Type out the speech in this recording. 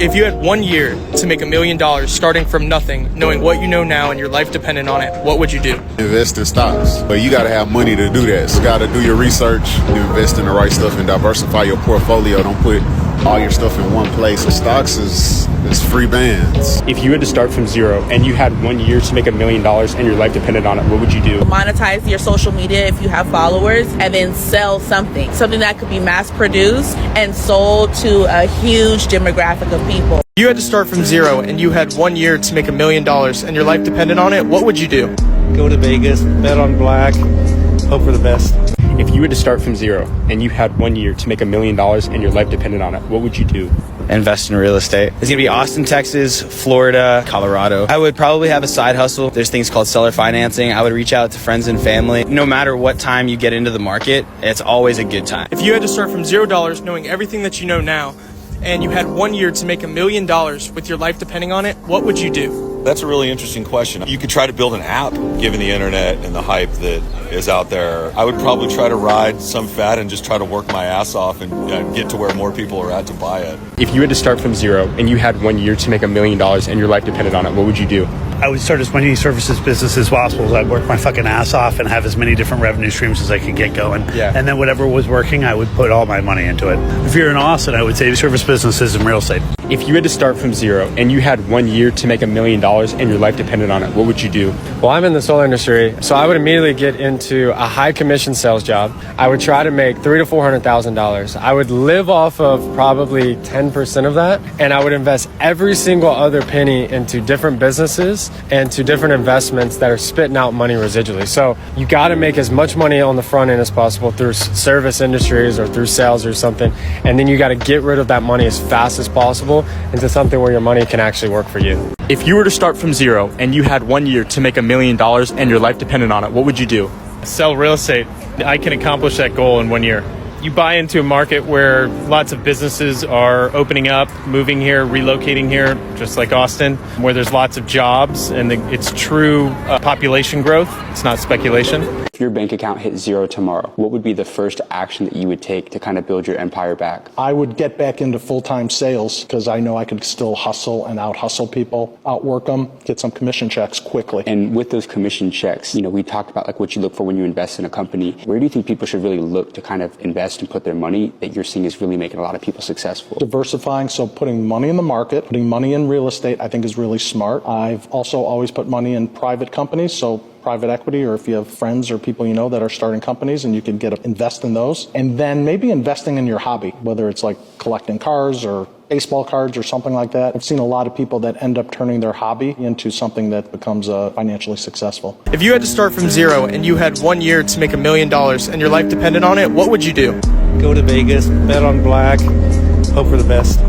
If you had 1 year to make $1 million starting from nothing, knowing what you know now and your life dependent on it, what would you do? Invest in stocks. But you got to have money to do that. So you got to do your research, invest in the right stuff, and diversify your portfolio. Don't put all your stuff in one place. The stocks is free bands. If you had to start from zero and you had 1 year to make $1 million and your life depended on it, what would you do? Monetize your social media if you have followers, and then sell something that could be mass produced and sold to a huge demographic of people. You had to start from zero and you had 1 year to make $1 million and your life depended on it, what would you do? Go to Vegas, bet on black, hope for the best. If you had to start from zero and you had 1 year to make $1 million and your life depended on it, what would you do? Invest in real estate. It's gonna be Austin, Texas, Florida, Colorado. I would probably have a side hustle. There's things called seller financing. I would reach out to friends and family. No matter what time you get into the market, it's always a good time. If you had to start from $0, knowing everything that you know now, and you had 1 year to make $1 million with your life depending on it, what would you do? That's a really interesting question. You could try to build an app, given the internet and the hype that is out there. I would probably try to ride some fad and just try to work my ass off and get to where more people are at to buy it. If you had to start from zero and you had 1 year to make $1 million and your life depended on it, what would you do? I would start as many services business as possible. I'd work my fucking ass off and have as many different revenue streams as I could get going. Yeah. And then whatever was working, I would put all my money into it. If you're in Austin, I would say service businesses and real estate. If you had to start from zero and you had 1 year to make $1 million and your life depended on it, what would you do? Well, I'm in the solar industry, so I would immediately get into a high commission sales job. I would try to make $300,000 to $400,000. I would live off of probably 10% of that, and I would invest every single other penny into different businesses and to different investments that are spitting out money residually. So you got to make as much money on the front end as possible through service industries or through sales or something, and then you got to get rid of that money as fast as possible into something where your money can actually work for you. If you were to start from zero and you had 1 year to make $1 million and your life depended on it, what would you do? Sell real estate. I can accomplish that goal in 1 year. You buy into a market where lots of businesses are opening up, moving here, relocating here, just like Austin, where there's lots of jobs and it's true population growth. It's not speculation. If your bank account hit zero tomorrow, what would be the first action that you would take to kind of build your empire back? I would get back into full-time sales because I know I could still hustle and out-hustle people, outwork them, get some commission checks quickly. And with those commission checks, we talked about like what you look for when you invest in a company. Where do you think people should really look to kind of invest and put their money that you're seeing is really making a lot of people successful? Diversifying, so putting money in the market, putting money in real estate, I think is really smart. I've also always put money in private companies, so private equity, or if you have friends or people you know that are starting companies and you can invest in those. And then maybe investing in your hobby, whether it's like collecting cars or baseball cards or something like that. I've seen a lot of people that end up turning their hobby into something that becomes financially successful. If you had to start from zero and you had 1 year to make $1 million and your life depended on it, what would you do? Go to Vegas, bet on black, hope for the best.